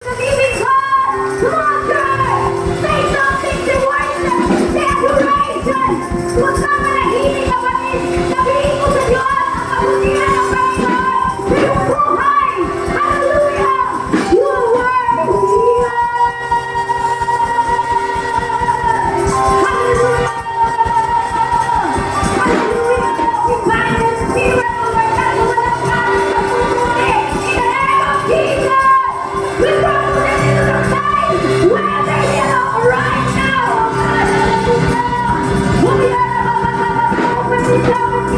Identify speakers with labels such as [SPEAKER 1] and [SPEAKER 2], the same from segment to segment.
[SPEAKER 1] The living God! Come on, church! Say something to worship! Decoration! Kung saan ka nahiling kapatid, sabihin mo sa Diyos ang kabutihan ng Panginoon sa iyong buhay! Hallelujah! You are worthy! Hallelujah! Hallelujah! We bind the spirit of our walang kalat sa puputi! In the name of Jesus! We come to the middle of time where they belong right now! Hallelujah! Open this up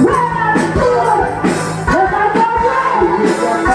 [SPEAKER 1] When I'm good, 'cause I got rain.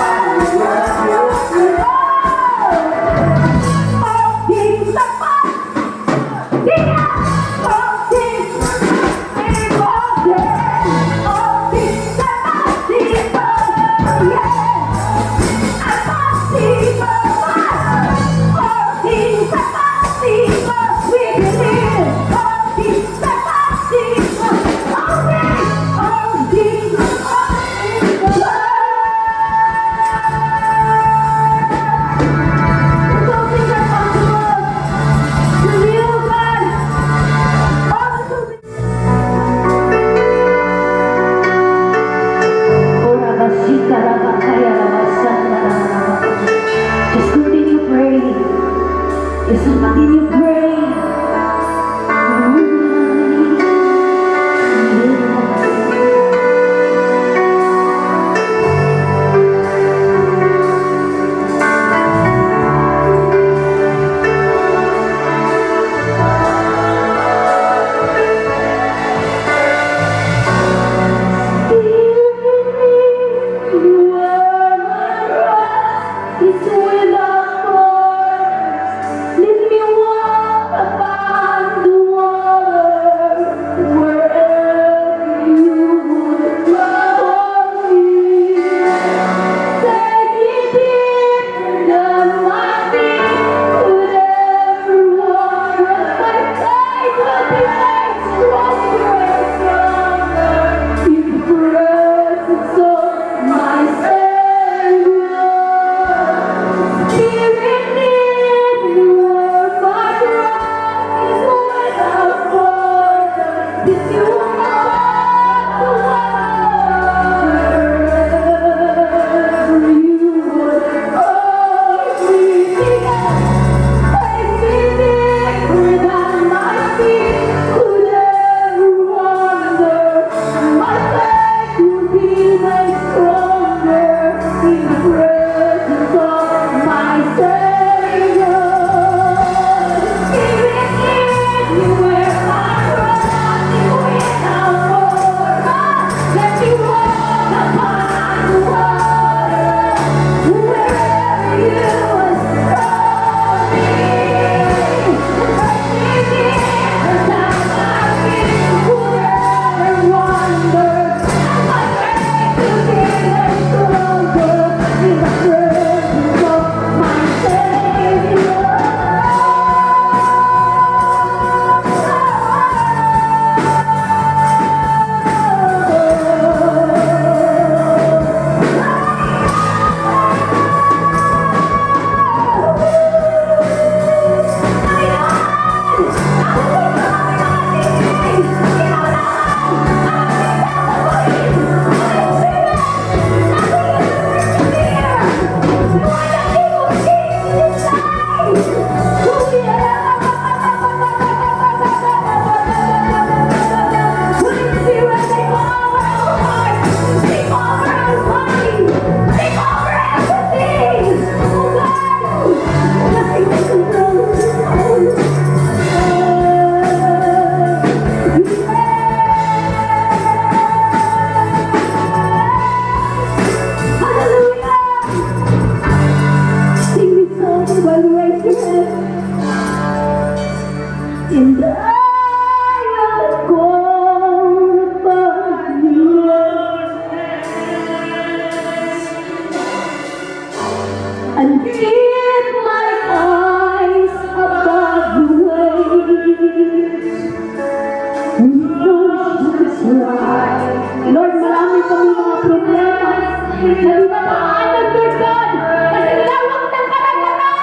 [SPEAKER 1] Kalimatahan ng Lord God, kasi lawak ng karagatan.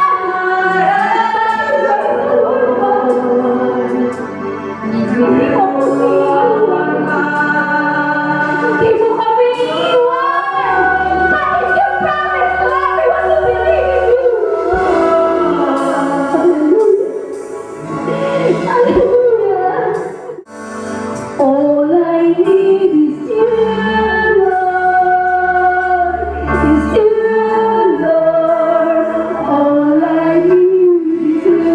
[SPEAKER 1] Hindi mo kami iiwan. Hindi mo kami iiwan. That is your promise to everyone who believes in you. Hallelujah. Hallelujah. All I need is you, Lord. Is you, Lord. All I need is you.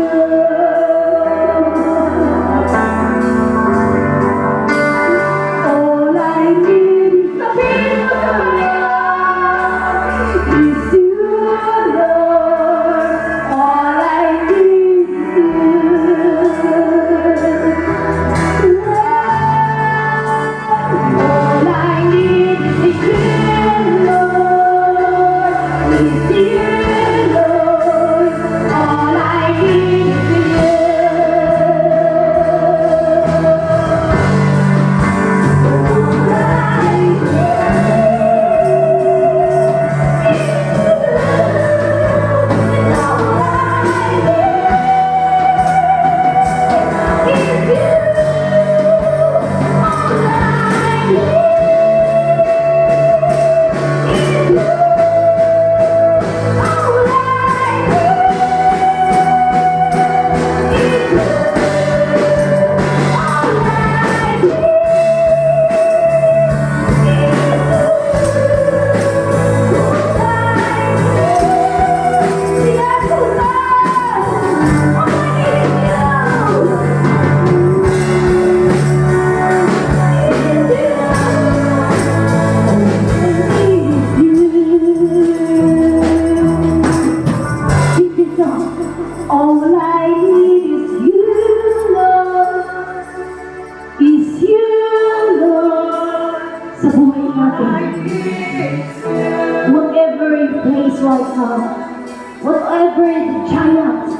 [SPEAKER 1] All I need is the peace of God. Is you, Lord. All I need is you. All I need is you, Lord. Is you, Lord. All I need is you. All I need is you, Lord. Is you, Lord. Sa buhay natin. Whatever you face right now, whatever the giant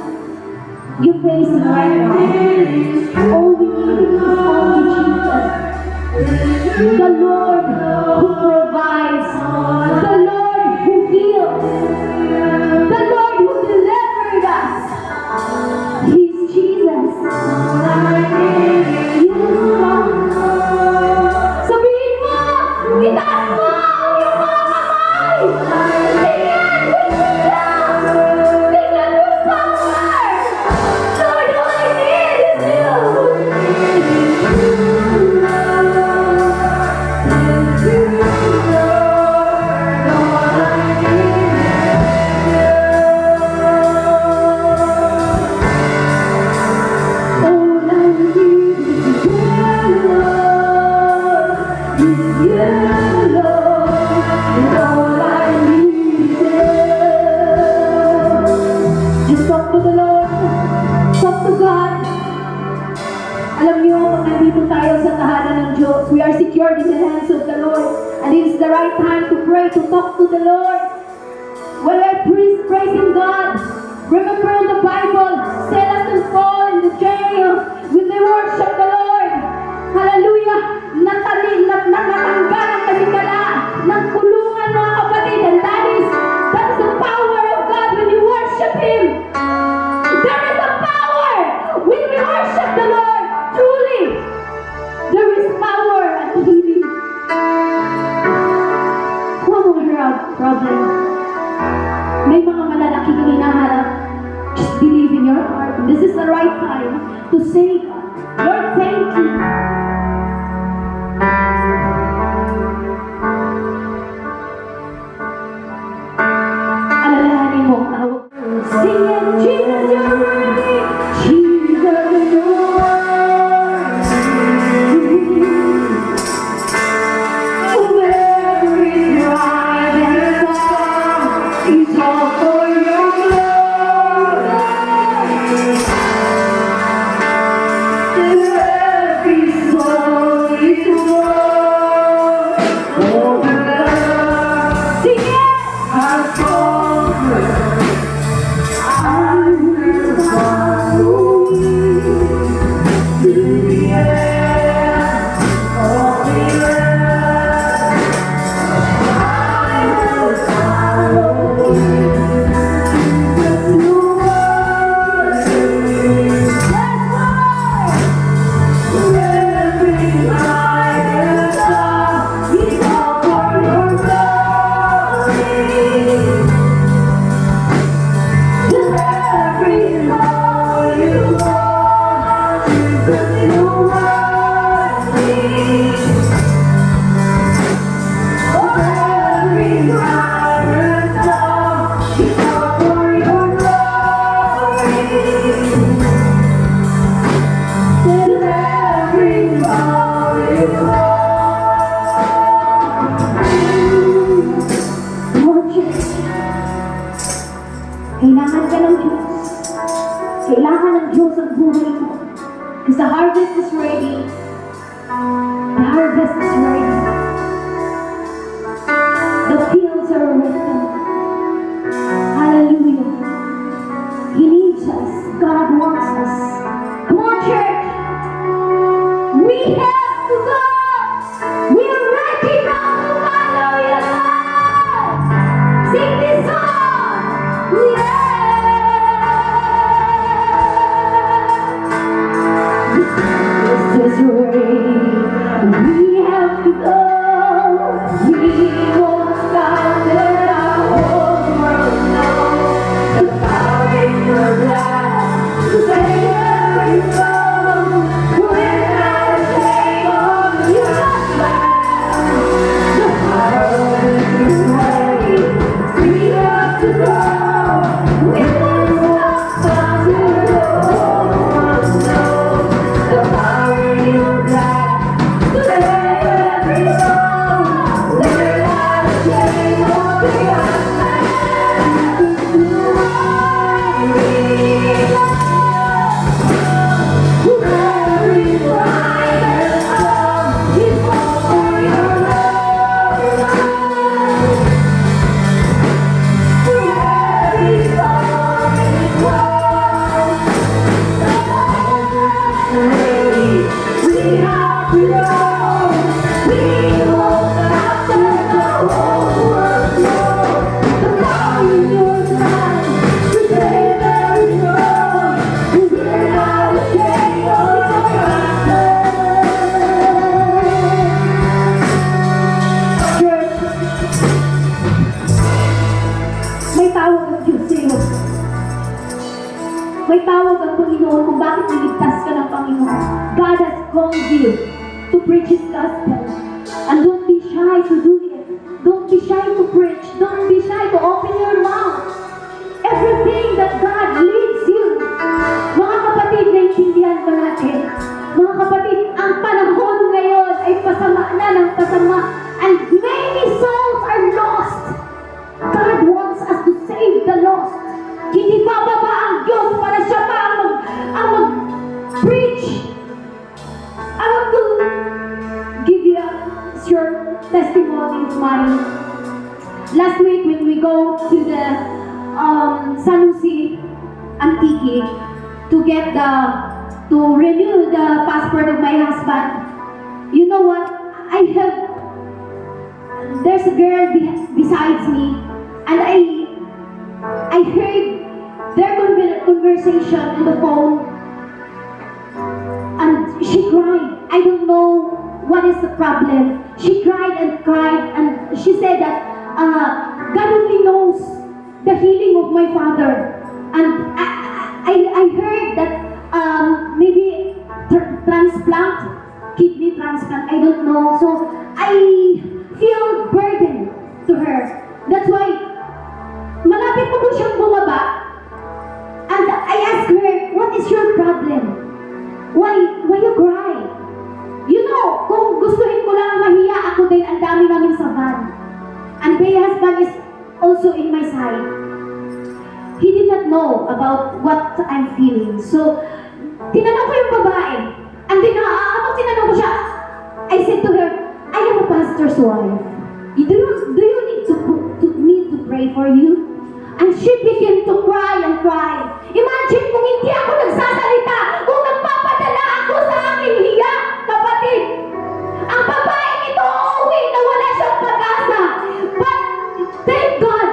[SPEAKER 1] you face right now, all we need is only Jesus. The Lord who provides, the Lord who heals, the Lord who delivered us. He's Jesus. Yes, Lord. Sabihin mo, itaas mo yung mga kamay. Tingnan with wisdom. Tingnan with power. Lord, all I need is you. Just talk to the Lord. Talk to God. Alam niyo, kung nandito tayo sa tahanan ng Diyos, we are secured in the hands of the Lord. And it is the right time to pray, to talk to the Lord. When we're praising God, remember in the Bible, Silas and Paul in the jail, when they worship the Lord, hallelujah, natanggal ang kaligala ng kulungan, mga kapatid, and that is the power of God when you worship Him. There is a power when we worship the Lord. Truly, there is power and healing. Huwag mong harap problem. May mga malalaking hinaharap. Just believe in your heart. This is the right time to say, Lord, thank you. Alalahanin mo, tawag. Sing it, Jesus, you're worthy. Jesus, you're worthy. Every cry and song is all for your glory. Every soul is one. Oh, sing it. I Kailangan ka ng Diyos. Kailangan ng Diyos ang buhay mo. Because the harvest is ready. The harvest is ready. The fields are ready. Hallelujah. He needs us. God wants us. Come on, church. We have to go. We are ready now to follow you. Sing this song. Yeah. This is where we have to go. We won't stop till our whole world knows the power in your blood to save every soul. Without a shame on your back, the harvest is ready. We have to go. We won't stop till the whole world knows the power in your blood to save every soul. Without a shame on your back, every pride and all is for your love. Every song is one. We have to go. We won't stop till the whole world knows the power in your blood to save every soul. Without a shame on your Church, may tawag ang Diyos sa'yo. May tawag ang Panginoon kung bakit niligtas ka ng Panginoon. God has called you to preach His gospel. And don't be shy to do it. Don't be shy to preach. Don't be shy to open your mouth. Everything that God leads you. Mga kapatid, naintindihan ba natin? Mga kapatid, ang panahon ngayon ay pasama na ng pasama. And many souls are lost. God wants us to save the lost. Hindi bababa ang Diyos para siya pa ang mag-preach. I want to give you a short testimony of mine. Last week when we go to the San Jose Antique to renew the passport of my husband, you know what? There's a girl besides me, and I heard their conversation on the phone, and she cried. I don't know what is the problem. She cried, and she said that God only knows the healing of my father. And I heard that maybe transplant, kidney transplant, I don't know. So I feel burden to her. That's why malapit pa po siyang bumaba. And I asked her, what is your problem? Why you cry? You know, kung gustuhin ko lang mahiya ako din, ang dami namin sa van. And my husband is also in my side. He did not know about what I'm feeling. So, tinanong ko yung babae. And then, habang tinanong ko siya, I said to her, I am a pastor's wife. Do you need me to pray for you? And she began to cry and cry. Imagine kung hindi ako nagsasalita, kung nagpapadala ako sa aking hiya, kapatid. Ang babaeng ito uuwi na wala siyang pag-asa. But, thank God,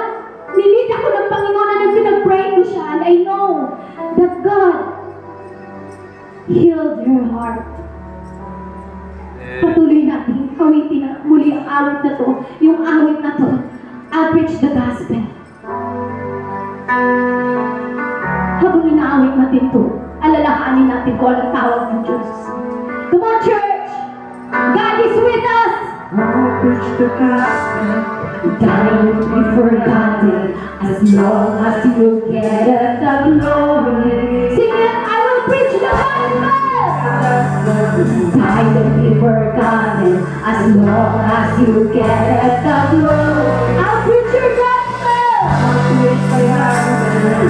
[SPEAKER 1] nilid ako ng Panginoon na pinag-pray ko siya. And I know that God healed her heart. Patuloy natin awitin na muli ang awit na to. Yung awit na to, I'll preach the gospel. Habang inaawit natin to, alalahanin natin kung anong tawag ng Diyos. Come on, church! God is with us!
[SPEAKER 2] I'll preach the gospel.
[SPEAKER 1] God will be forgotten as long as you get the glory. Sing it, I will preach the gospel! God will be forgotten as long as you get the glory. I'll preach your gospel!
[SPEAKER 2] I'll preach the gospel.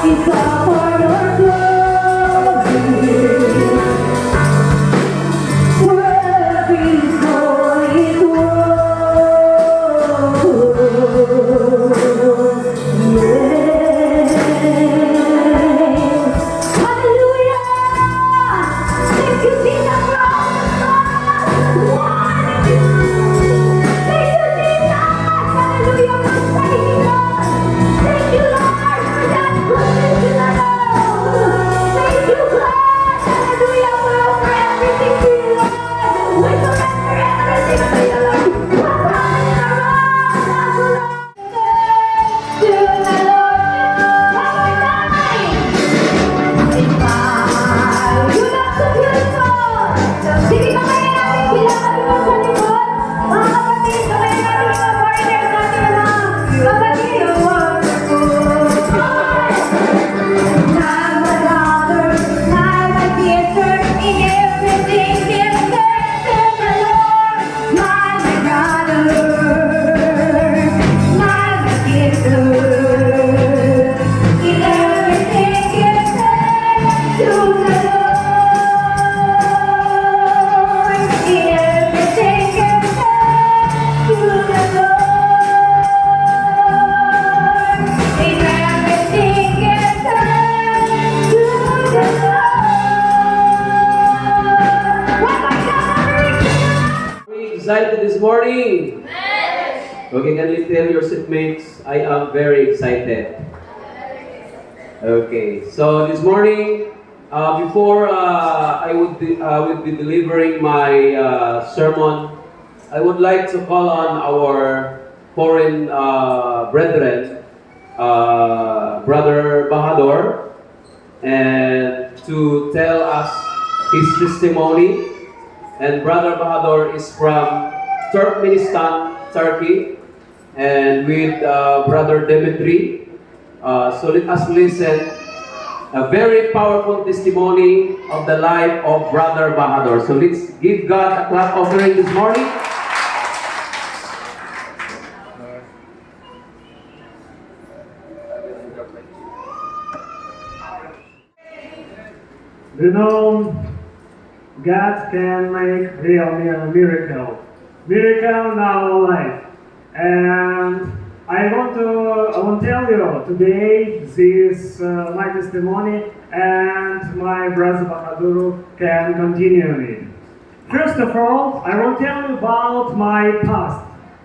[SPEAKER 1] It's all for your glory. Worthy for His word. Yes. Hallelujah. Thank you, Jesus, for all the Lord. Thank you, Jesus. Hallelujah for saving us. Thank you, Lord, for that goodness in our lives. Thank you, God. Hallelujah for everything to you, Lord. We surrender everything to you, Lord. What's happening in our lives, Lord? To the Lord. One more time. You look so beautiful. Sige, kamay natin sila dito sa likod. Mga kapatid, kamay natin yung mga foreigners natin, mga kapatid. Not my daughter, not my sister, in everything give thanks to the Lord. Not my brother, not my sister, in everything give thanks to the Lord. In everything give thanks to the Lord. In everything give thanks to the Lord. One more time.
[SPEAKER 3] Are we excited this morning? Okay, can you tell your seatmates, I am very excited. Okay, so this morning, before I would be delivering my sermon, I would like to call on our foreign brethren, Brother Bahadur, and to tell us his testimony. And Brother Bahadur is from Turkmenistan, Turkey, and with Brother Dimitri. So let us listen a very powerful testimony of the life of Brother Bahadur. So let's give God a clap offering this morning.
[SPEAKER 2] You know, God can make real miracle in our life. And I want to tell you today this my testimony, and my brother Bahadur can continue it. First of all, I want to tell you about my past.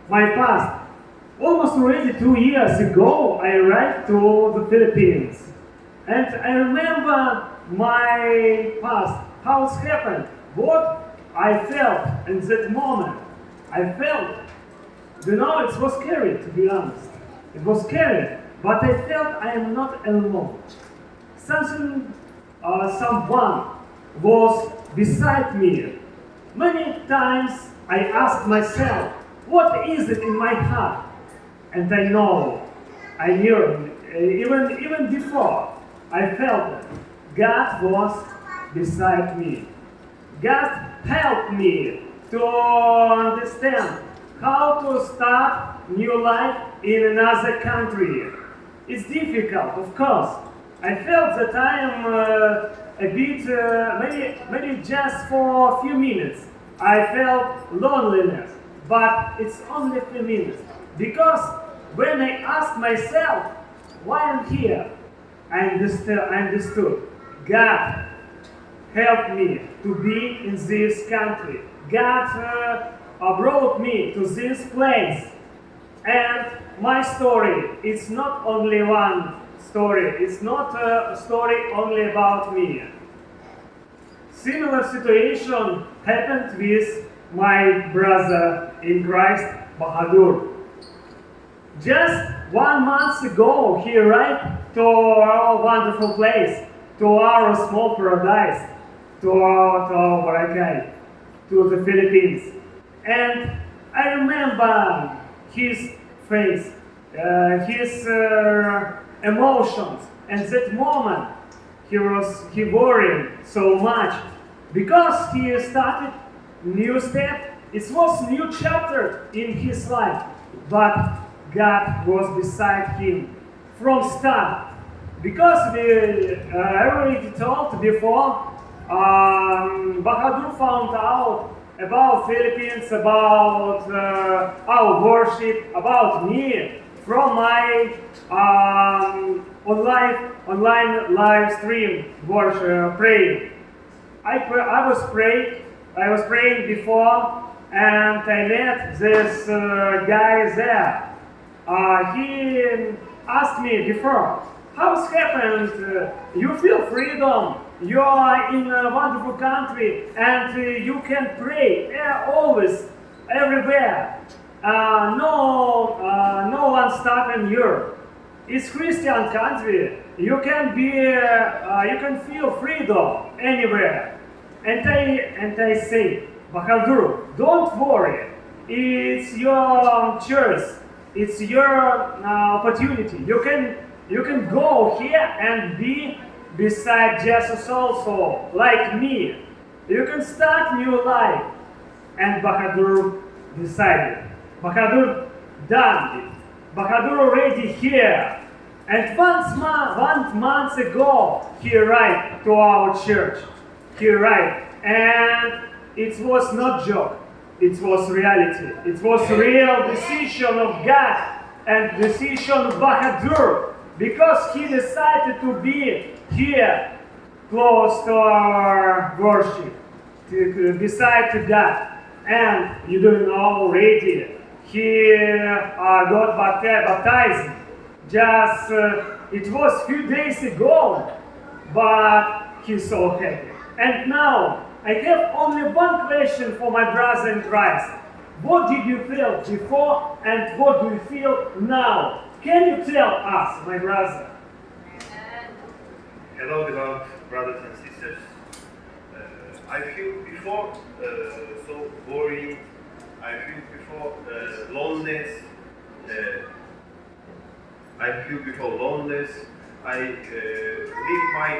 [SPEAKER 2] My past. Almost already 2 years ago, I arrived to the Philippines. And I remember my past, how it happened, what I felt in that moment. I felt, you know, it was scary, to be honest. It was scary, but I felt I am not alone. Someone was beside me. Many times I asked myself, what is it in my heart? And I knew, even before, I felt that God was beside me. God helped me to understand how to start new life in another country. It's difficult, of course. I felt that I am a bit, maybe just for a few minutes. I felt loneliness, but it's only a few minutes. Because when I asked myself why I'm here, I understood. God helped me to be in this country. God brought me to this place. And my story is not only one story. It's not a story only about me. Similar situation happened with my brother in Christ, Bahadur. Just 1 month ago, he arrived to our wonderful place, to our small paradise, to our Boracay, to the Philippines. And I remember his face, his emotions. And that moment, he worried so much because he started new step. It was new chapter in his life, but God was beside him from start. because I already told before, Bahadur found out about Philippines, about our worship, about me from my online live stream worship praying. I was praying before, and I met this guy there. He asked me before, how's happened? You feel freedom. You are in a wonderful country, and you can pray always, everywhere. No one stopping you. It's Christian country. You can feel freedom anywhere. And I say, Bahadur, don't worry. It's your choice. It's your opportunity. You can go here and be beside Jesus also, like me. You can start new life. And Bahadur decided. Bahadur done it. Bahadur already here. And one month ago, he arrived to our church. He arrived. And it was not joke. It was reality. It was real decision of God and decision of Bahadur. Because he decided to be here, close to our worship, beside to God. And you don't know already, he got baptized. Just it was few days ago, but he's so happy. And now I have only one question for my brother in Christ. What did you feel before, and what do you feel now? Can you tell us, my brother?
[SPEAKER 4] Hello, beloved brothers and sisters. I feel before so boring. I feel before loneliness. I feel before loneliness. I leave my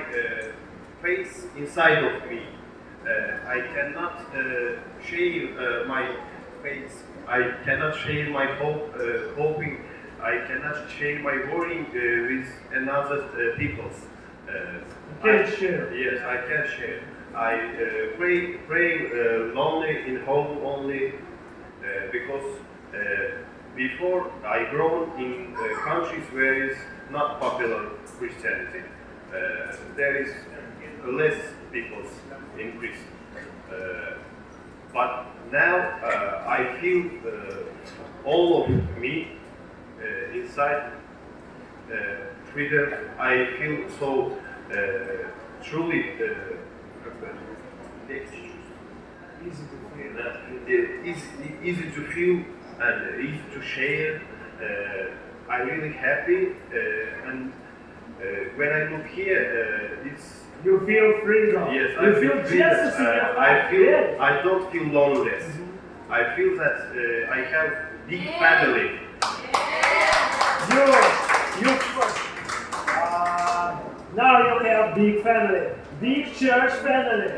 [SPEAKER 4] faith inside of me. I cannot share my faith. I cannot share my hoping. I cannot share my worrying with another people's.
[SPEAKER 2] Share.
[SPEAKER 4] Yes, I can share. I pray lonely in home only because before I grown in countries where is not popular Christianity. There is less people in Christ. But now I feel all of me inside freedom. I feel so truly easy to feel and easy to share. I'm really happy, and when I look here, it's
[SPEAKER 2] You feel freedom.
[SPEAKER 4] yes.
[SPEAKER 2] You
[SPEAKER 4] I
[SPEAKER 2] feel
[SPEAKER 4] freedom.
[SPEAKER 2] Jesus in your life. Yeah.
[SPEAKER 4] I don't feel loneliness. I feel that I have big family.
[SPEAKER 2] You now you have big family, big church family.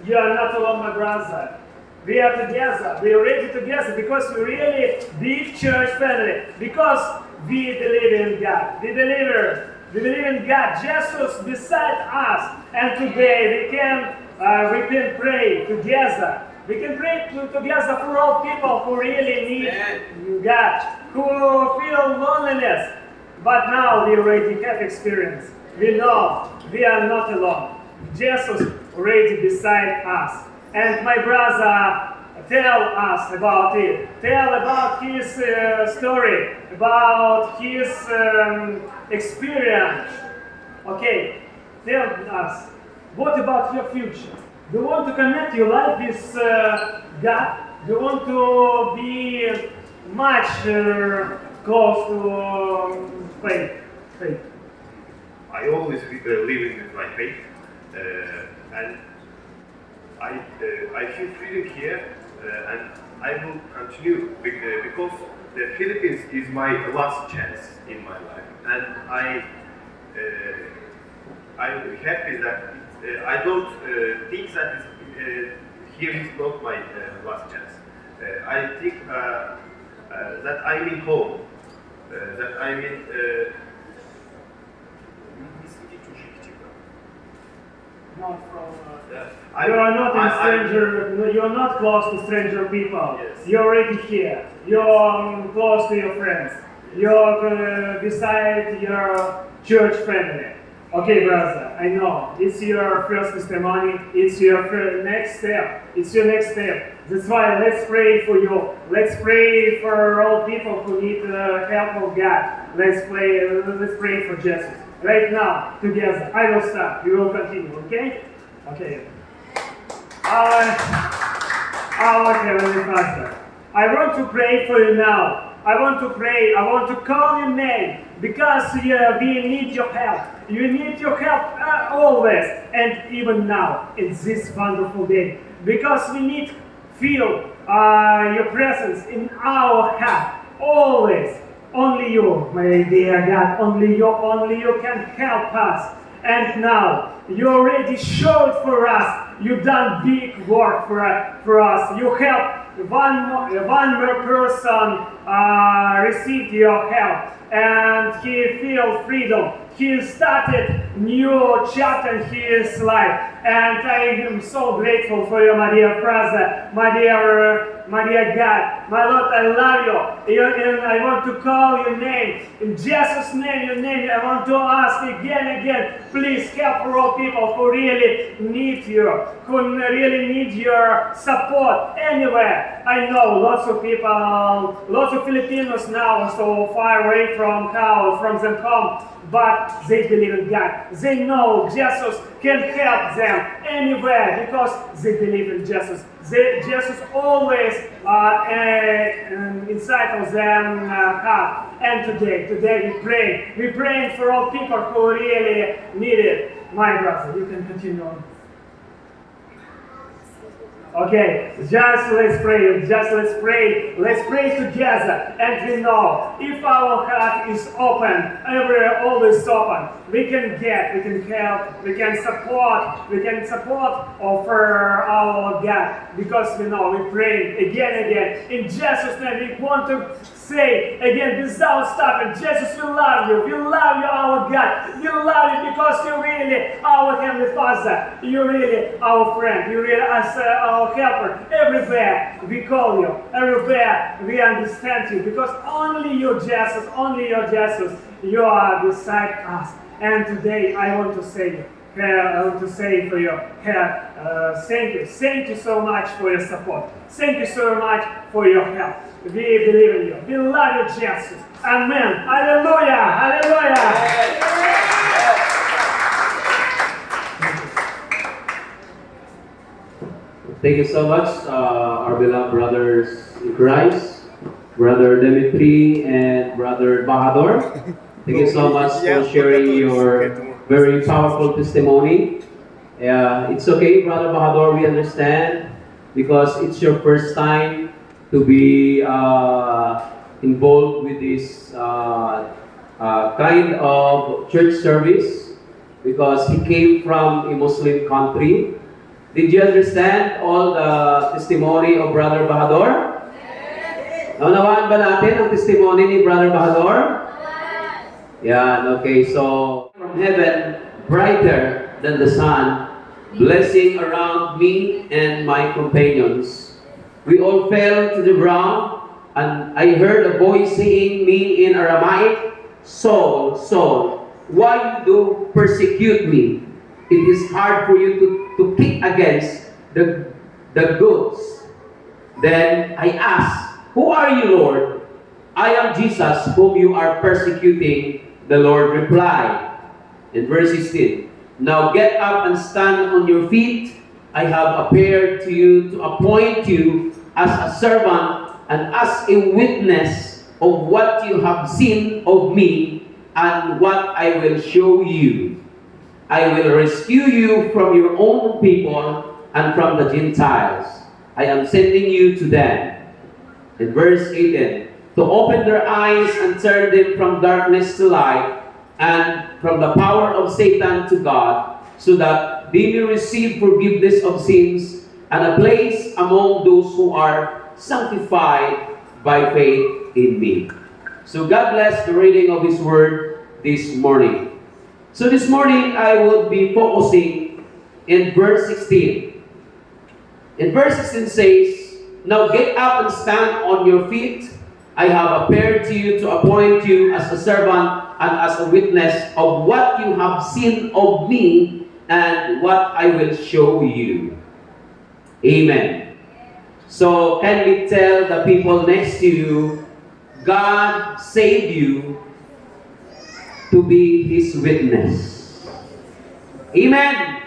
[SPEAKER 2] You are not alone, my brother. We are together. We are ready together because we really big church family. Because we believe in God. We believe in God. Jesus beside us. And today we can pray together. We can pray together for all people who really need God, who feel loneliness. But now we already have experience. We know we are not alone. Jesus already beside us. And my brother tell us about it. Tell about his story, about his experience. Okay, tell us, what about your future? Do you want to connect your life with God? Do you want to be much close to faith?
[SPEAKER 4] I always living with my faith, and I feel freedom here, and I will continue because the Philippines is my last chance in my life, and I'm happy that I don't think that here is not my last chance. I think that I'm in home, that I'm in
[SPEAKER 2] not from.
[SPEAKER 4] I-
[SPEAKER 2] You are not in
[SPEAKER 4] I-
[SPEAKER 2] stranger. No, you are not close to stranger people.
[SPEAKER 4] Yes.
[SPEAKER 2] You're already here. You're close to your friends. You're beside your church family. Okay, brother. I know it's your first testimony. It's your next step. It's your next step. That's why let's pray for you. Let's pray for all people who need help of God. Let's pray for Jesus. Right now, together. I will start. You will continue. Okay? Okay. Our Heavenly Father, I want to pray for you now. I want to pray. I want to call your name because we need your help. You need your help always and even now in this wonderful day because we need feel your presence in our heart always. Only you, my dear God, only you can help us. And now you already showed for us. You done big work for us. You helped one more person received your help, and he feel freedom. He started new chapter in his life, and I am so grateful for you, my dear brother, my dear God, my Lord. I love you, and I want to call your name in Jesus' name. Your name. I want to ask again. Please help for all people who really need you, who really need your support anywhere. I know lots of people, lots of Filipinos now are so far away from house, from their home, but they believe in God. They know Jesus can help them anywhere because they believe in Jesus. Jesus always inside of them heart. And today we pray for all people who really need it. My brother, you can continue on. Okay, just let's pray. Let's pray together. And we know if our heart is open, always open, we can help, we can support offer our God. Because we know we pray again. In Jesus' name, we want to say again without stopping, Jesus, we love you. We love you, our God. We love you because you're really our Heavenly Father. You're really our friend. You're really our helper. Everywhere we call you. Everywhere we understand you. Because only you, Jesus, you are beside us. And today I want to say for you, thank you so much for your support. Thank you so much for your help. We believe in you. We love you, Jesus. Amen. Hallelujah.
[SPEAKER 3] Thank you so much, our beloved brothers in Christ, Brother Dimitri and Brother Bahadur. Thank you so much for sharing your very powerful testimony. It's okay, Brother Bahadur, we understand because it's your first time to be involved with this kind of church service because he came from a Muslim country. Did you understand all the testimony of Brother Bahadur? Yes. Naunawaan ba natin ang testimony ni Brother Bahadur? Yes. Yeah, okay. So, from heaven, brighter than the sun, blessing around me and my companions. We all fell to the ground, and I heard a voice saying me in Aramaic, Saul, Saul, why do you persecute me? It is hard for you to kick against the goods. Then I asked, who are you, Lord? I am Jesus, whom you are persecuting. The Lord replied. In verse 16, now get up and stand on your feet. I have appeared to you to appoint you as a servant and as a witness of what you have seen of me and what I will show you. I will rescue you from your own people and from the Gentiles. I am sending you to them. In verse 18, to open their eyes and turn them from darkness to light and from the power of Satan to God, so that they may receive forgiveness of sins and a place among those who are sanctified by faith in me. So God bless the reading of His Word this morning. So this morning, I will be focusing in verse 16. In verse 16 says, "Now get up and stand on your feet. I have appeared to you to appoint you as a servant and as a witness of what you have seen of me and what I will show you." Amen. So, can we tell the people next to you, God saved you to be His witness? Amen.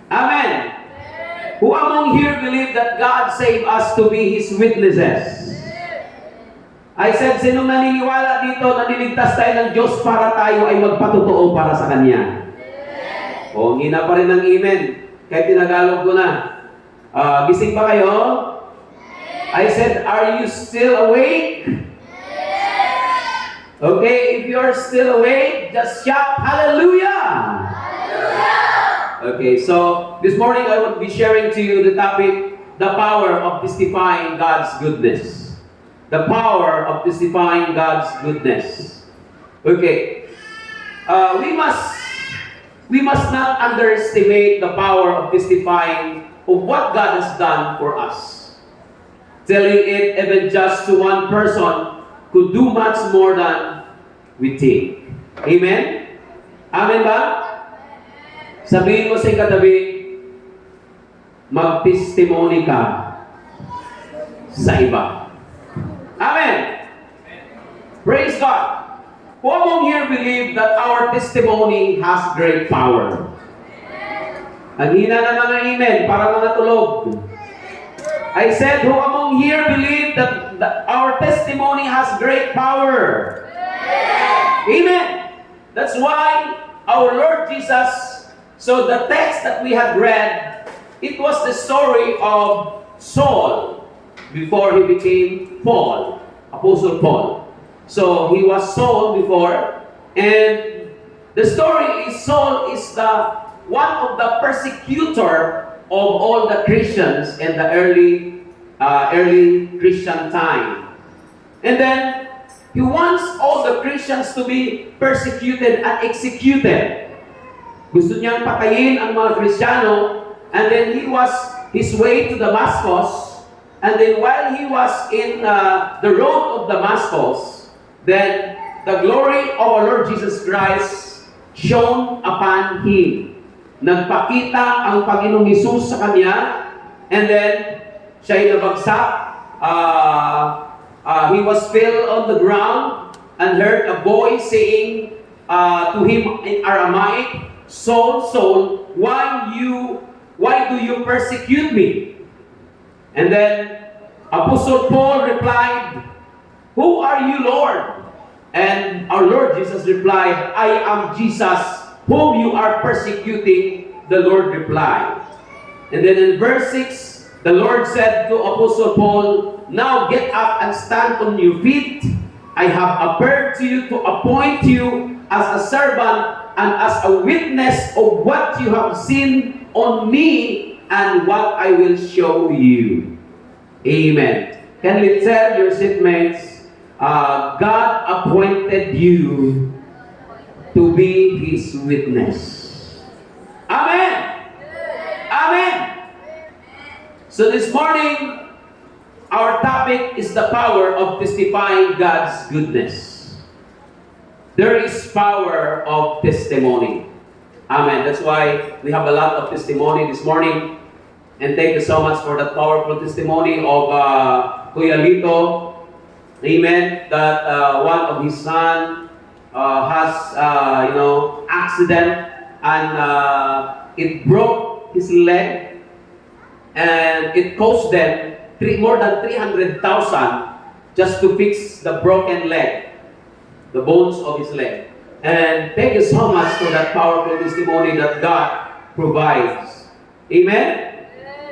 [SPEAKER 3] Amen. Who among here believe that God saved us to be His witnesses? I said, sinong naniniwala dito na niligtas tayo ng Diyos para tayo ay magpatotoo para sa Kanya? O, hina pa rin ng amen. Kahit tinagalog ko na. Gising ba kayo? I said, are you still awake? Okay, if you're still awake, just shout, hallelujah! Okay, so this morning I will be sharing to you the topic, the power of testifying God's goodness. The power of testifying God's goodness. Okay, we must not underestimate the power of testifying of what God has done for us. Telling it even just to one person could do much more than we think. Amen? Amen ba? Sabihin mo sa katabi, mag-testimony ka sa iba. Amen! Praise God! Who among here believe that our testimony has great power? Ang hina ng mga amen, para mga tulog. I said, who among here believe that our testimony has great power? Amen! That's why our Lord Jesus, so the text that we had read, it was the story of Saul before he became Paul, Apostle Paul. So he was Saul before, and the story is Saul is the one of the persecutor of all the Christians in the early Christian time. And then he wants all the Christians to be persecuted and executed. Gusto niyang patayin ang mga Kristiyano, and then he was his way to Damascus, and then while he was in the road of Damascus, then the glory of our Lord Jesus Christ shone upon him. Nagpakita ang Panginoong Hesus sa kanya, and then siya'y nabagsak. He was fell on the ground and heard a voice saying to him in Aramaic, "Saul, Saul, why do you persecute me?" And then Apostle Paul replied, "Who are you, Lord?" And our Lord Jesus replied, "I am Jesus, whom you are persecuting." The Lord replied. And then in verse 6, the Lord said to Apostle Paul, "Now get up and stand on your feet. I have appeared to you to appoint you as a servant and as a witness of what you have seen on me and what I will show you." Amen. Can we tell your seatmates, God appointed you to be His witness. Amen. Amen. So this morning, our topic is the power of testifying God's goodness. There is power of testimony. Amen. That's why we have a lot of testimony this morning. And thank you so much for that powerful testimony of Kuya Lito. Amen. That one of his son has, accident, and it broke his leg, and it cost them more than 300,000 just to fix the broken leg, the bones of his leg. And thank you so much for that powerful testimony that God provides. Amen?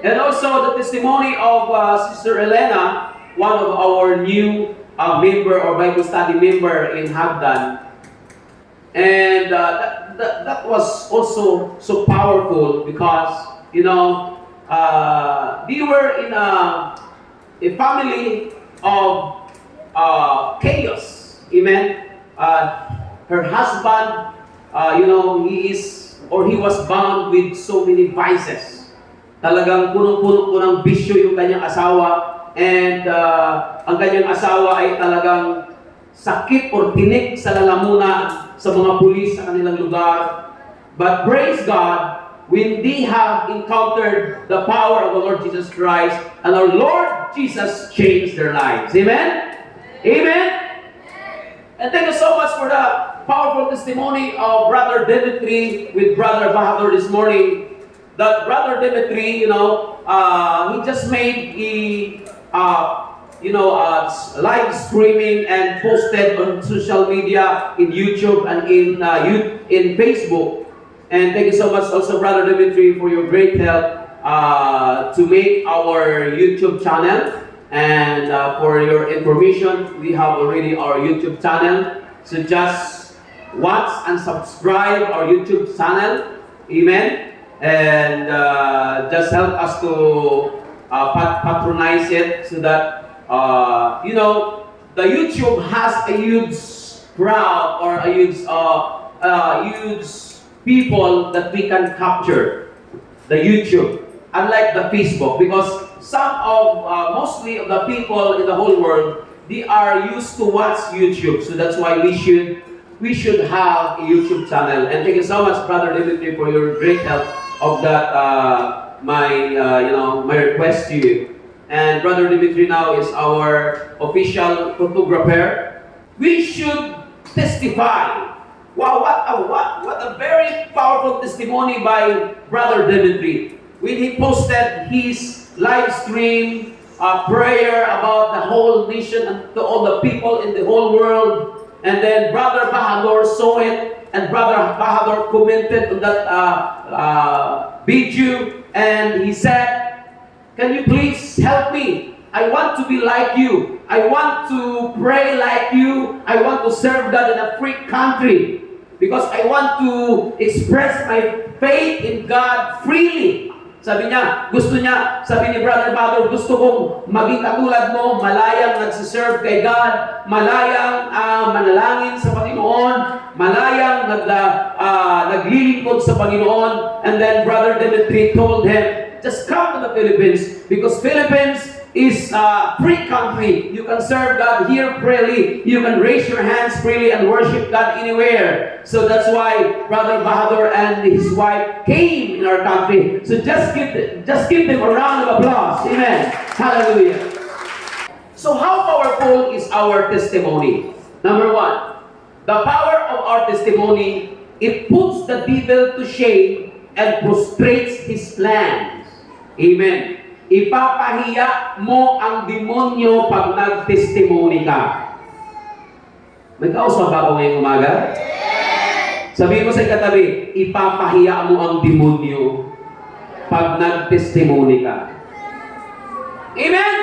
[SPEAKER 3] And also the testimony of Sister Elena, one of our new member or Bible study member in Hagdan. And that was also so powerful because, they were in a family of chaos. Amen. Her husband, he is or he was bound with so many vices. Talagang punong-puno po ng bisyo yung kanyang asawa, and ang kanyang asawa ay talagang sakit or tinik sa lalamunan sa mga pulis sa kanilang lugar. But praise God, when they have encountered the power of the Lord Jesus Christ, and our Lord Jesus changed their lives. Amen? Amen? And thank you so much for the powerful testimony of Brother Dimitri with Brother Bahadur this morning. That Brother Dimitri, he just made live streaming and posted on social media in YouTube and in Facebook. And thank you so much also, Brother Dimitri, for your great help to make our YouTube channel. And for your information, we have already our YouTube channel. So just watch and subscribe our YouTube channel. Amen. And just help us to patronize it so that the YouTube has a huge crowd or a huge people that we can capture. The YouTube, unlike the Facebook, because mostly of the people in the whole world, they are used to watch YouTube. So that's why we should have a YouTube channel. And thank you so much, Brother Dimitri, for your great help of that. My request to you. And Brother Dimitri now is our official photographer. We should testify. Wow, what a very powerful testimony by Brother Dimitri. When he posted his live stream prayer about the whole nation and to all the people in the whole world, and then Brother Bahadur saw it, and Brother Bahadur commented on that video, and he said, "Can you please help me? I want to be like you. I want to pray like you. I want to serve God in a free country because I want to express my faith in God freely." Sabi niya, sabi ni Brother Bahadur, gusto kong maging katulad mo, malayang nagsiserve kay God, malayang manalangin sa Panginoon, malayang naglilingkod sa Panginoon. And then Brother Dimitri told him, just come to the Philippines because Philippines is a free country. You can serve God here freely. You can raise your hands freely and worship God anywhere. So that's why Brother Bahadur and his wife came in our country. So just give them a round of applause. Amen. Hallelujah. So how powerful is our testimony? Number one, the power of our testimony, it puts the devil to shame and prostrates his plans. Amen. Ipapahiya mo ang demonyo pag nag-testimony ka. May kausap ba ako ngayong umaga? Sabihin mo sa katabi, ipapahiya mo ang demonyo pag nag-testimony ka. Amen?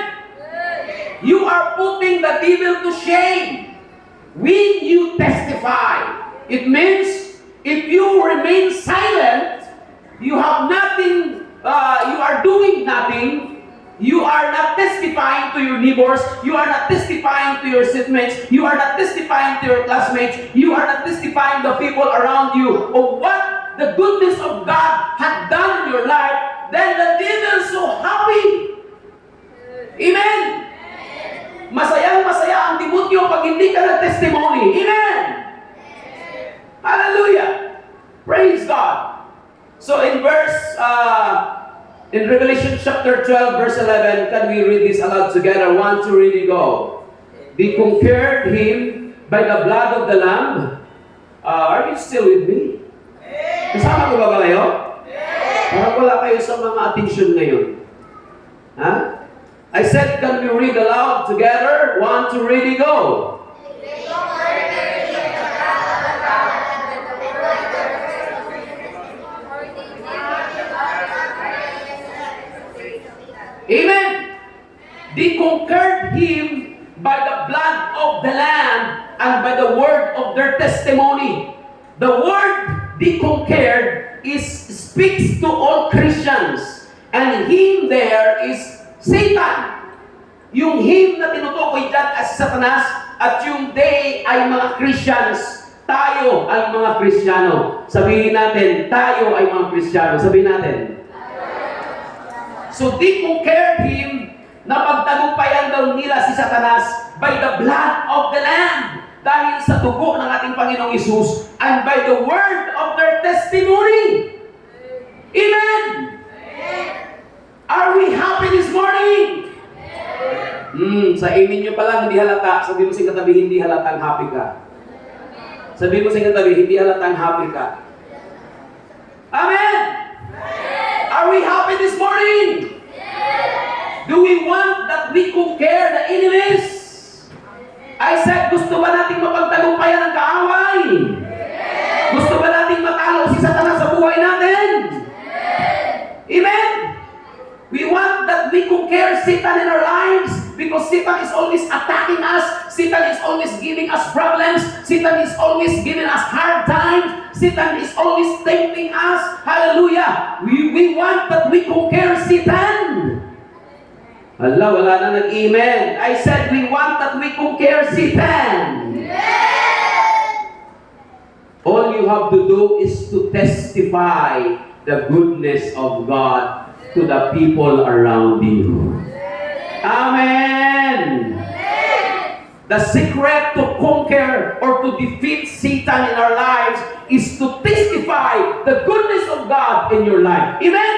[SPEAKER 3] You are putting the devil to shame when you testify. It means if you remain silent, you have nothing. You are doing nothing. You are not testifying to your neighbors. You are not testifying to your seatmates. You are not testifying to your classmates. You are not testifying to the people around you of what the goodness of God had done in your life. Then the devil is so happy. Amen. Masayang-masaya ang demonyo pag hindi ka nag-testimony. Amen. Hallelujah. Praise God. So in Revelation chapter 12, verse 11, can we read this aloud together? 1, 2, ready, go. They conquered him by the blood of the Lamb. Are you still with me? Kasama ko ba kayo? Parang wala kayo sa mga attention ngayon. Ha? I said, can we read aloud together? 1, 2, ready, go. Amen. They conquered him by the blood of the Lamb and by the word of their testimony. The word they conquered speaks to all Christians. And him there is Satan. Yung him na tinutukoy dyan as Satanas at yung they ay mga Christians. tayo ay mga Kristiyano. Sabihin natin, tayo ay mga Kristiyano. Sabihin natin. So they compared him na pagtagumpayan daw nila si Satanas by the blood of the Lamb. Dahil sa dugo ng ating Panginoong Isus and by the word of their testimony. Amen! Are we happy this morning? Sa amen nyo pa lang, hindi halata. Sabi mo sa katabi, hindi halatang happy ka. Sabi mo sa katabi, hindi halatang happy ka. Amen! Are we happy this morning? Do we want that we conquer the enemies? I said, gusto ba nating mapagtagumpayan ang kaaway? Gusto ba nating matalo si Satanas sa buhay natin? Amen? We want that we conquer Satan in our lives because Satan is always attacking us. Satan is always giving us problems. Satan is always giving us hard times. Satan is always tempting us. Hallelujah! We want that we conquer Satan. Allah, wala na nag-amen. I said we want that we conquer Satan. All you have to do is to testify the goodness of God to the people around you. Amen. The secret to conquer or to defeat Satan in our lives is to testify the goodness of God in your life. Amen.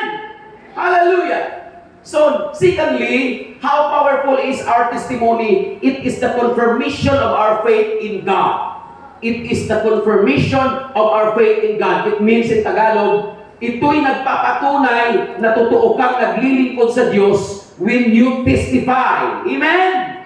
[SPEAKER 3] Hallelujah. So, secondly, how powerful is our testimony? It is the confirmation of our faith in God. It is the confirmation of our faith in God. It means in Tagalog, ito'y nagpapatunay na totoo kang naglilingkod sa Diyos when you testify. Amen?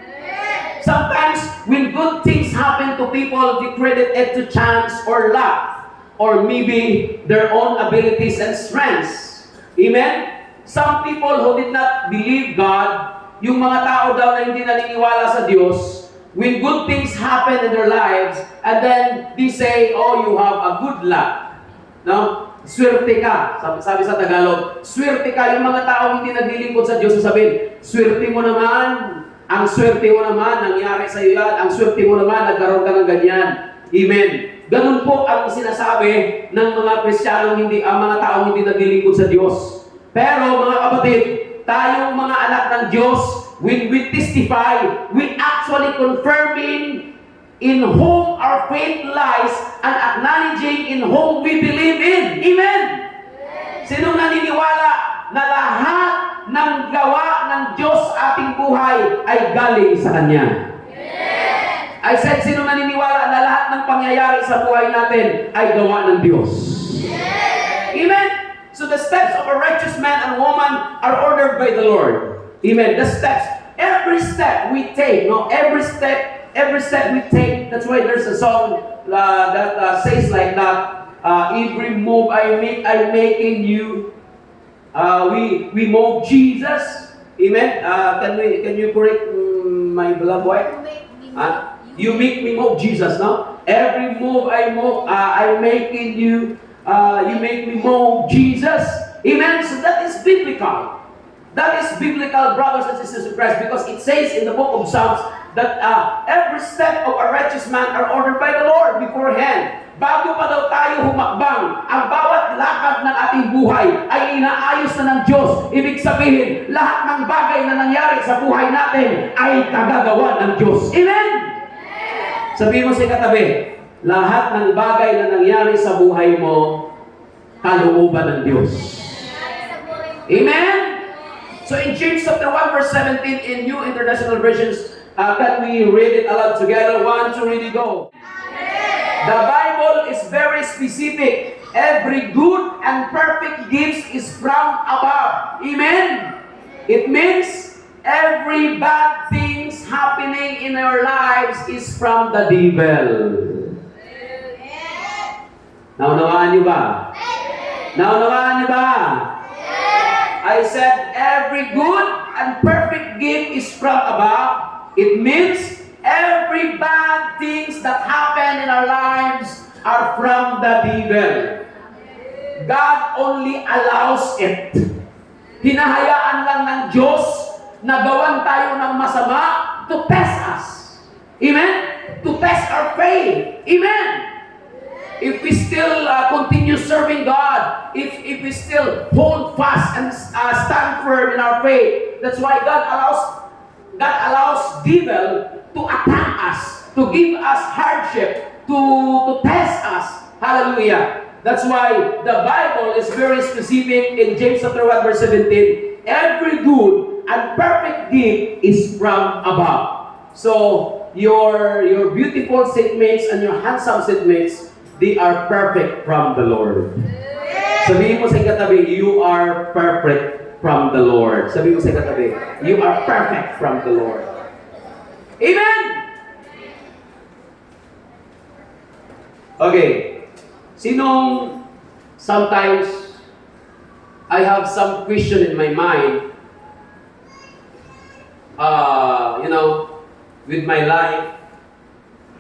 [SPEAKER 3] Sometimes, when good things happen to people, they credit it to chance or luck, or maybe their own abilities and strengths. Amen? Some people who did not believe God, yung mga tao daw na hindi naniniwala sa Diyos, when good things happen in their lives, and then they say, oh, you have a good luck. No? Swerte ka. Sabi sa Tagalog, swerte ka. Yung mga tao hindi naglilingkod sa Diyos, sabihin, swerte mo naman, ang swerte mo naman, nangyari sa iyo yan, ang swerte mo naman, nagkaroon ka ng ganyan. Amen. Ganun po ang sinasabi ng mga Kristiyanong hindi, ang mga taong hindi naglilingkod sa Diyos. Pero mga kapatid, tayong mga anak ng Diyos, when we testify, we actually confirming in whom our faith lies and acknowledging in whom we believe in. Amen? Sinong naniniwala na lahat ng gawa ng Diyos sa ating buhay ay galing sa Kanya? I said, sinong naniniwala na lahat ng pangyayari sa buhay natin ay gawa ng Diyos? Amen? So the steps of a righteous man and woman are ordered by the Lord. Amen. The steps, every step we take, every step we take. That's why there's a song that says like that. Every move I make, I'm making you. We move Jesus. Amen. Can you correct my beloved wife? You make me move Jesus. No. Every move I move, I'm making you. You make me move Jesus. Amen. So that is biblical. That is biblical, brothers and sisters in Christ, because it says in the book of Psalms that every step of a righteous man are ordered by the Lord beforehand. Bago pa daw tayo humakbang, ang bawat lakad ng ating buhay ay inaayos na ng Diyos. Ibig sabihin, lahat ng bagay na nangyari sa buhay natin ay kagagawa ng Diyos. Amen. Sabihin mo sa katabi, lahat ng bagay na nangyari sa buhay mo, kalooban ng Diyos. Amen? So in James chapter 1 verse 17 in New International Versions, can we read it aloud together? 1, 2, ready, go. The Bible is very specific. Every good and perfect gift is from above. Amen? It means every bad things happening in our lives is from the devil. Naunawaan niyo ba? Naunawaan niyo ba? I said every good and perfect gift is from above. It means every bad things that happen in our lives are from the devil. God only allows it. Hinahayaan lang ng Diyos na gawan tayo ng masama to test us. Amen? To test our faith. Amen? if we still continue serving God, if we still hold fast and stand firm in our faith. That's why God allows devil to attack us, to give us hardship, to test us. Hallelujah. That's why the Bible is very specific in James chapter 1 verse 17. Every good and perfect gift is from above. So your beautiful seatmates and your handsome seatmates, they are perfect from the Lord. Sabihin mo sa katabi, you are perfect from the Lord. Sabihin mo sa katabi, you are perfect from the Lord. Amen! Okay. Sinong sometimes I have some question in my mind, with my life,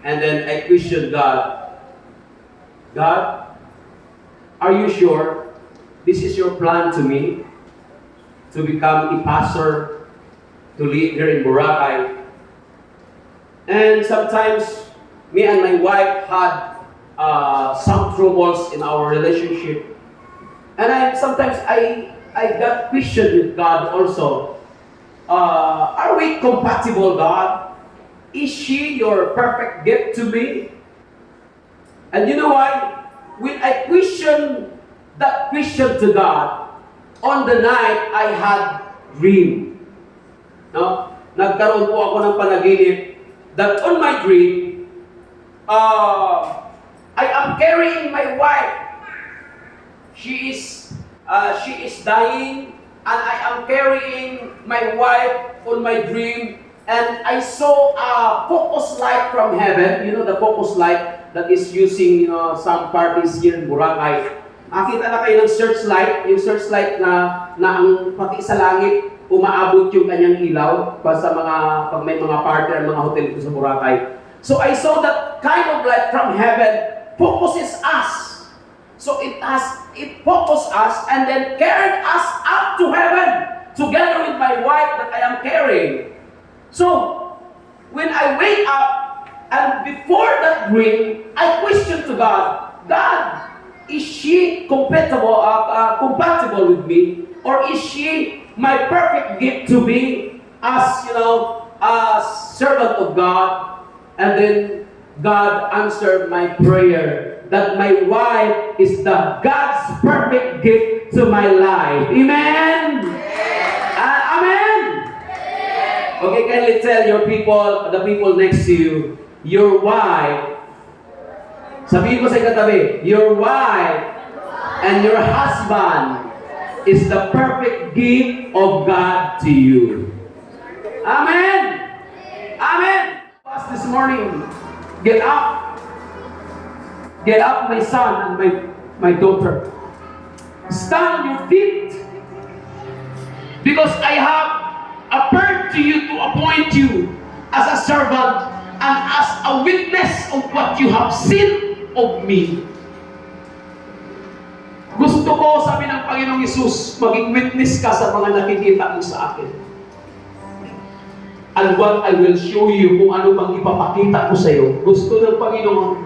[SPEAKER 3] and then I question God. God, are you sure this is your plan to me? To become a pastor, to live here in Boracay? And sometimes, me and my wife had some troubles in our relationship. And sometimes I got questioned with God also. Are we compatible, God? Is she your perfect gift to me? And you know why? When I questioned that question to God, on the night I had dream. No? Nagkaroon po ako ng panaginip that on my dream, I am carrying my wife. She is dying, and I am carrying my wife on my dream. And I saw a focus light from heaven. You know the focus light that is using some parties here in Boracay. Nakita na kayo ng searchlight, yung searchlight na ang pati sa langit umaabot yung kanyang ilaw pag may mga party at mga hotel dito sa Boracay. So I saw that kind of light from heaven focuses us. So it focused us and then carried us up to heaven together with my wife that I am carrying. So when I wake up and before that dream, I question to God, God, is she compatible with me, or is she my perfect gift to me as as servant of God? And then God answered my prayer that my wife is God's perfect gift to my life. Amen. Amen. Okay, kindly tell the people next to you, your wife. Sabihin ko sa katabi, your wife and your husband is the perfect gift of God to you. Amen. Amen. This morning, get up, my son and my daughter. Stand on your feet, because I have appointed to you to appoint you as a servant and as a witness of what you have seen of me. Gusto ko, sabi ng Panginoong Hesus, maging witness ka sa mga nakikita mo sa akin. And what I will show you, kung ano bang ipapakita ko sa iyo. Gusto ng Panginoon,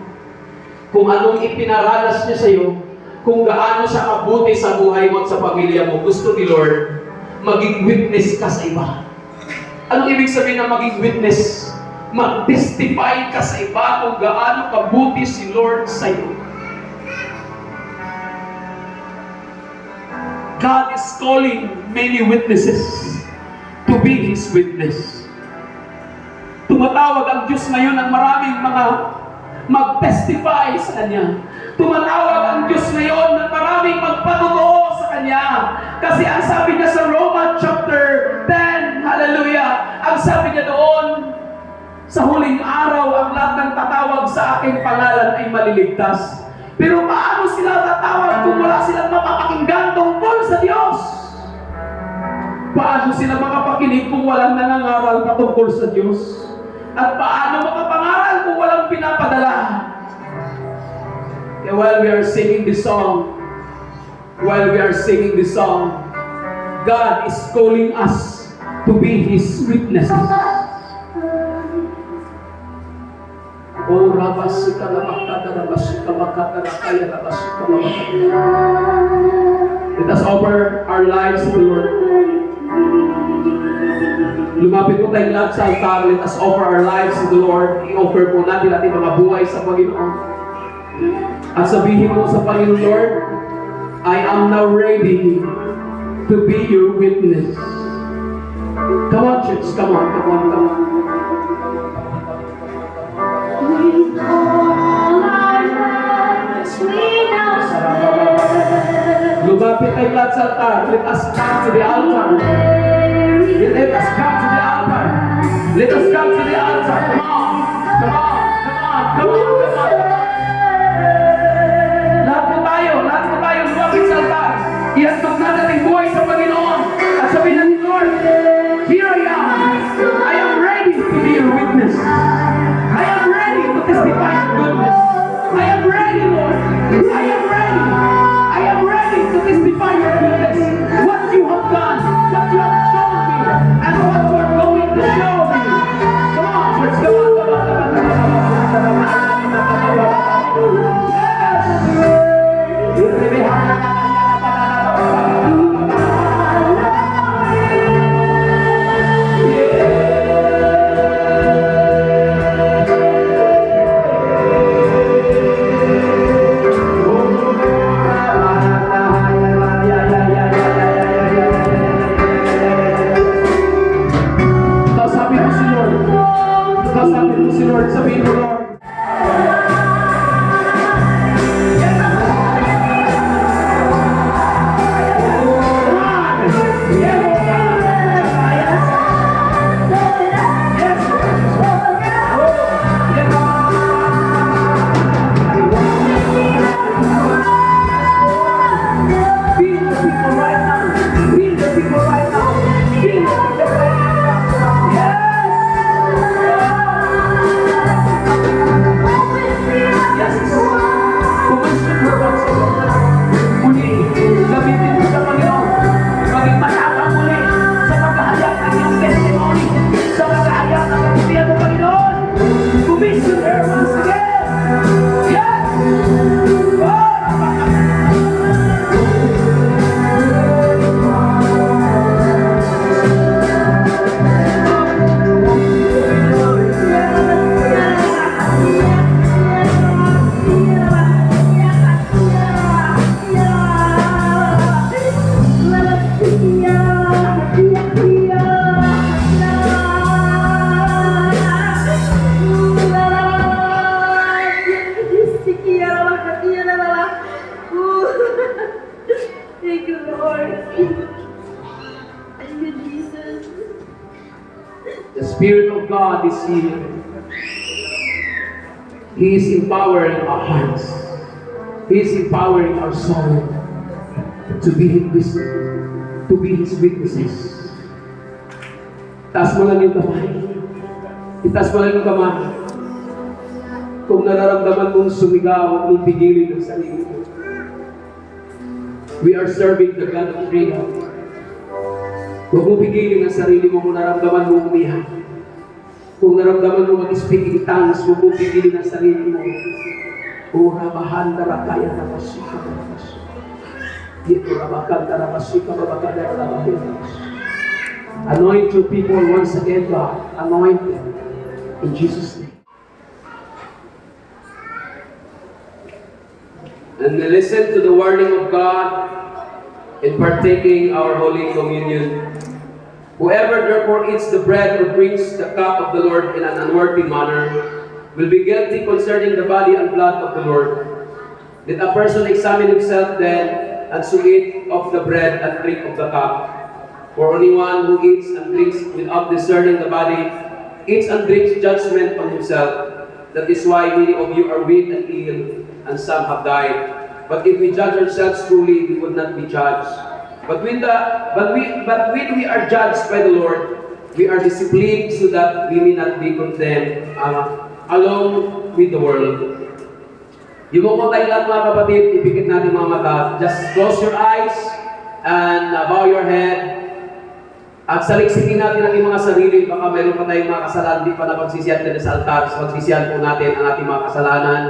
[SPEAKER 3] kung anong ipinaranas niya sa iyo, kung gaano siya kabuti sa buhay mo at sa pamilya mo. Gusto ni Lord, maging witness ka sa iba. Anong ibig sabihin na maging witness? Mag-testify ka sa iba kung gaano kabuti si Lord sa iyo. God is calling many witnesses to be His witness. Tumatawag ang Diyos ngayon ng maraming mga mag-testify sa Kanya. Tumatawag ang Diyos ngayon ng maraming magpatotoo sa Kanya. Kasi ang sabi niya sa Romans chapter 10, hallelujah, ang sabi niya doon, sa huling araw, ang lahat ng tatawag sa aking pangalan ay maliligtas. Pero paano sila tatawag kung wala silang mapapakinggan tungkol sa Diyos? Paano sila makapakinig kung walang nangangaral patungkol sa Diyos? At paano makapangaral kung walang pinapadala? Okay, while we are singing this song, God is calling us to be His witnesses. O Oh, rabasika na makata, rabasika makata, rakaya, rabasika makata. Let us offer our lives to the Lord. Lumapit po tayong lahat sa altar. Let us offer our lives to the Lord. I-offer po natin ating mga buhay sa Panginoon. At sabihin mo sa Panginoon, Lord, I am now ready to be your witness. Come on, church. Come on, come on, come on.
[SPEAKER 1] With all our hearts, we now stand.
[SPEAKER 3] Lumapit tayong lahat sa altar. Let us come to the altar. Let us come to the altar. Let us come to the altar. Come on. Come on. Come on. Come on. Come on. Lahat po tayo. Lahat po tayo. Lumapit sa altar. Ihandog natin ang buhay sa Panginoon. At sabihin natin, Lord, here I am. I am ready to be your witness. I am ready to testify your goodness. I am ready, Lord. I am ready. I am ready to testify your goodness. What you have done. What you have shown me. And what you are going to show me. Come on, church. Come on, come on, come on, come on. Kausapin mo si Lord. Kausapin mo si Lord. Sabihin mo, Lord. Feel the people right now. Feel the people right now. Feel the people right now. Yes. Yes. Pumasok mo lang sa Lord. Muli, gamitin mo sa Panginoon. Maging matapang muli sa paghahayag ng iyong testimony. Sa paghahayag ng kapitihan mo, Panginoon. Commission her once again. Yes. Oh,
[SPEAKER 1] Thank you, Lord. Thank you, Jesus.
[SPEAKER 3] The Spirit of God is here. He is empowering our hearts. He is empowering our soul to be His witnesses. Taas mo lang yung kamay. Itaas mo lang yung kamay. Kung nararamdaman mong sumigaw, huwag mong pigilin ang sarili mo. We are serving the God of freedom. Huwag mong pigilin ang sarili mo kung naramdaman mo umiyak. Kung naramdaman mo mag-speak in tongues, huwag mong pigilin ang sarili mo. O rabahanda rakaya rabasika rabasika. Dito rabakanda rabasika rabakanda rabakanda. Anoint your people once again, God. Anoint them. In Jesus' name. And listen to the warning of God in partaking our Holy Communion. Whoever therefore eats the bread or drinks the cup of the Lord in an unworthy manner will be guilty concerning the body and blood of the Lord. Let a person examine himself then, and so eat of the bread and drink of the cup. For anyone who eats and drinks without discerning the body eats and drinks judgment on himself. That is why many of you are weak and ill, and some have died. But if we judge ourselves truly, we would not be judged. But when we are judged by the Lord, we are disciplined so that we may not be condemned along with the world. Yumuko tayo lahat mga kapatid, ipikit natin mga mata. Just close your eyes and bow your head. At saliksikin natin ang ating mga sarili, baka mayroon pa tayong mga kasalanan, di pa napagsisihan natin sa altar. So pagsisihan po natin ang ating mga kasalanan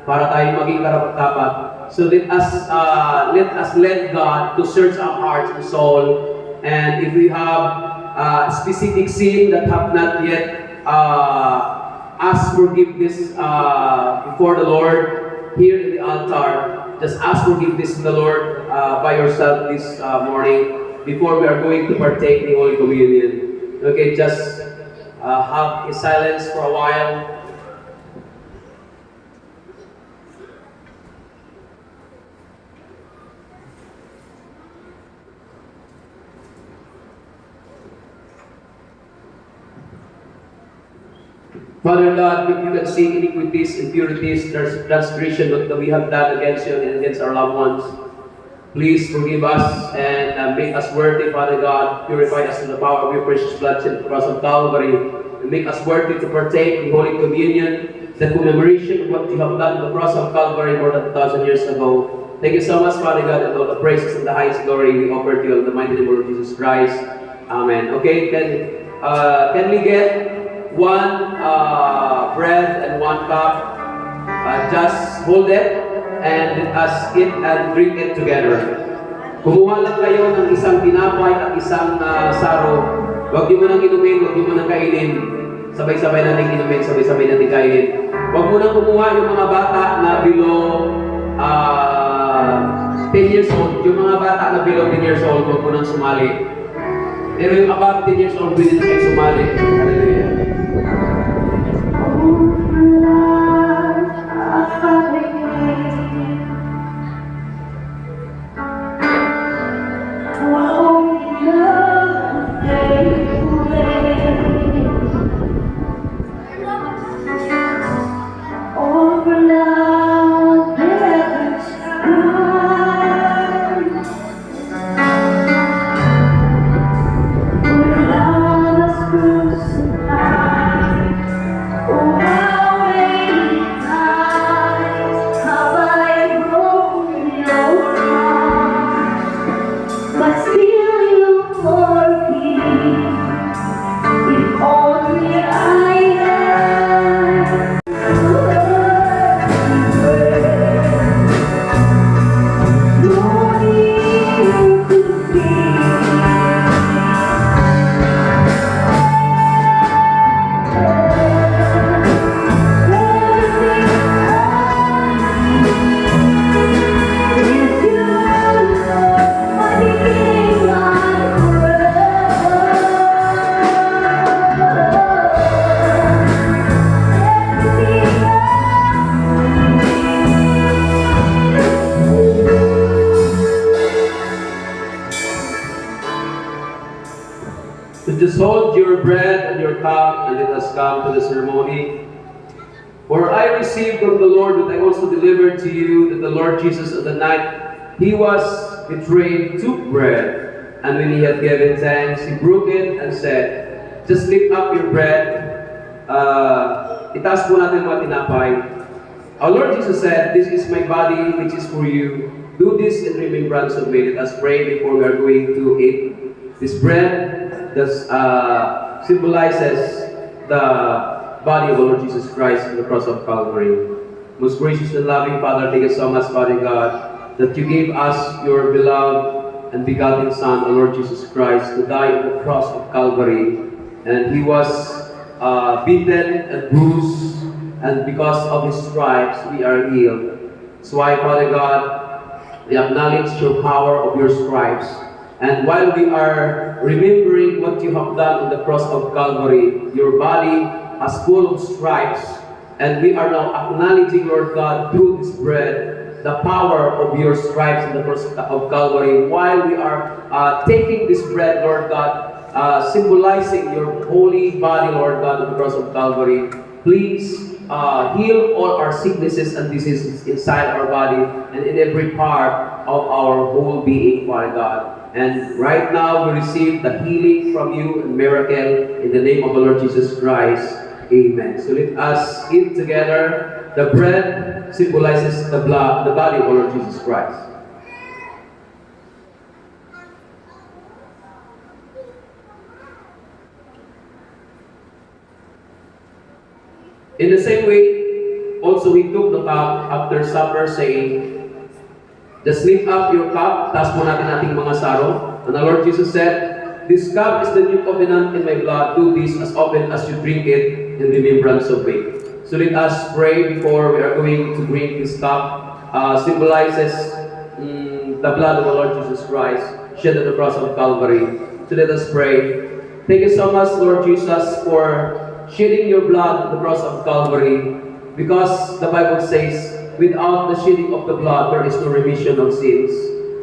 [SPEAKER 3] para tayo maging karapat-dapat. So let us let God to search our hearts and soul. And if we have specific sin that have not yet asked forgiveness before the Lord here in the altar, just ask forgiveness to the Lord by yourself this morning before we are going to partake in the Holy Communion. Okay, just have a silence for a while. Father God, if you can see iniquities, impurities, transgression that we have done against you and against our loved ones, please forgive us and make us worthy, Father God. Purify us in the power of your precious blood shed on the cross of Calvary, and make us worthy to partake in Holy Communion, the commemoration of what you have done on the cross of Calvary more than 2,000 years ago. Thank you so much, Father God, and all the praises and the highest glory we offer to you in the mighty name of Jesus Christ. Amen. Okay, can we get one bread and one cup? Just hold it and let us eat and drink it together. Kumuha lang kayo ng isang tinapay at isang saro. Huwag niyo munang inumin, huwag niyo munang kainin. Sabay-sabay natin inumin, sabay-sabay natin kainin. Huwag munang kumuha yung mga bata na below 10 years old. Yung mga bata na below 10 years old, huwag munang sumali. Pero yung above 10 years old, pwede na kayo sumali. Hallelujah. So just hold your bread and your cup and let us come to the ceremony. For I received from the Lord what I also delivered to you, that the Lord Jesus on the night he was betrayed took bread, and when he had given thanks, he broke it and said, just lift up your bread. Itaas po natin mga tinapay. Our Lord Jesus said, this is my body which is for you. Do this in remembrance of me. Let us pray before we are going to eat this bread. This symbolizes the body of the Lord Jesus Christ on the cross of Calvary. Most gracious and loving Father, thank you so much, Father God, that you gave us your beloved and begotten Son, our Lord Jesus Christ, to die on the cross of Calvary. And he was beaten and bruised, and because of his stripes we are healed. That's why, Father God, we acknowledge your power of your stripes. And while we are remembering what you have done on the cross of Calvary, your body is full of stripes, and we are now acknowledging, Lord God, through this bread, the power of your stripes on the cross of Calvary. While we are taking this bread, Lord God, symbolizing your holy body, Lord God, on the cross of Calvary, please heal all our sicknesses and diseases inside our body and in every part of our whole being, Father God. And right now we receive the healing from you and miracle in the name of the Lord Jesus Christ. Amen. So let us eat together. The bread symbolizes the blood, the body of the Lord Jesus Christ. In the same way, also we took the cup after supper, saying, just lift up your cup, taas po natin ating mga saro. And the Lord Jesus said, this cup is the new covenant in my blood. Do this as often as you drink it in remembrance of me. So let us pray before we are going to drink this cup. Symbolizes the blood of the Lord Jesus Christ shed on the cross of Calvary. So let us pray. Thank you so much, Lord Jesus, for shedding your blood on the cross of Calvary. Because the Bible says, without the shedding of the blood, there is no remission of sins.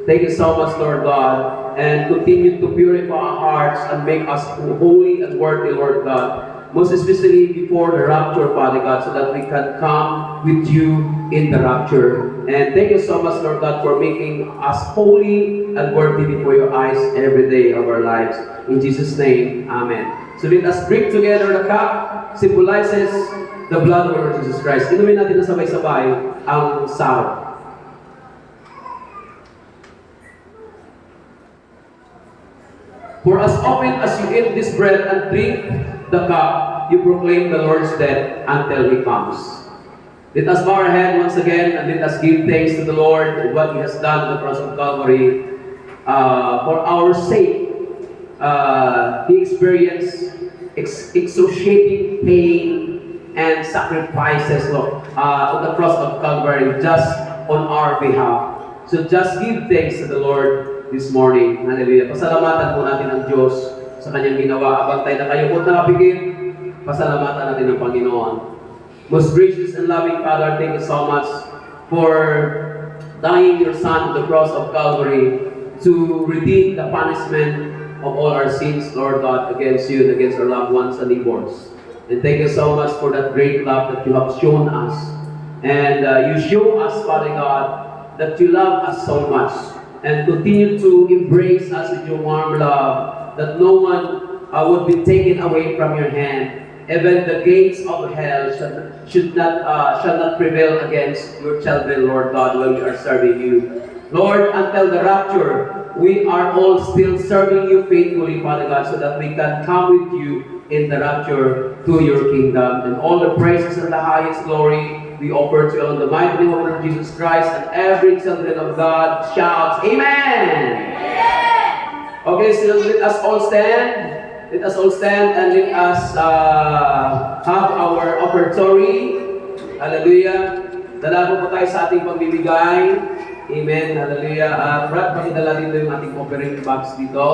[SPEAKER 3] Thank you so much, Lord God, and continue to purify our hearts and make us holy and worthy, Lord God. Most especially before the rapture, Father God, so that we can come with you in the rapture. And thank you so much, Lord God, for making us holy and worthy before your eyes every day of our lives. In Jesus' name, Amen. So let us drink together the cup, symbolizes the blood of our Lord Jesus Christ. Inumin natin na sabay-sabay ang saro. For as often as you eat this bread and drink the cup, you proclaim the Lord's death until He comes. Let us bow our head once again and let us give thanks to the Lord for what He has done on the cross of Calvary. For our sake, He experienced excruciating pain and sacrifices, Lord, on the cross of Calvary just on our behalf. So just give thanks to the Lord this morning. Hallelujah. Pasalamatan po natin ang Diyos sa Kanyang ginawa. Abang tayo na kayo po nakapigil, pasalamatan natin ang Panginoon. Most gracious and loving Father, thank you so much for dying your Son on the cross of Calvary to redeem the punishment of all our sins, Lord God, against you and against our loved ones and neighbors. And thank you so much for that great love that you have shown us. And you show us, Father God, that you love us so much. And continue to embrace us with your warm love, that no one would be taken away from your hand. Even the gates of hell shall not prevail against your children, Lord God, when we are serving you. Lord, until the rapture, we are all still serving you faithfully, Father God, so that we can come with you in the rapture to your kingdom. And all the praises and the highest glory we offer to you in the mighty name of Lord Jesus Christ, and every children of God shouts, Amen! Okay, so let us all stand. Let us all stand and let us have our offertory. Hallelujah. Dala po tayo sa ating pagbibigay. Amen. Hallelujah. Brad, pakidala dito yung ating offering box dito.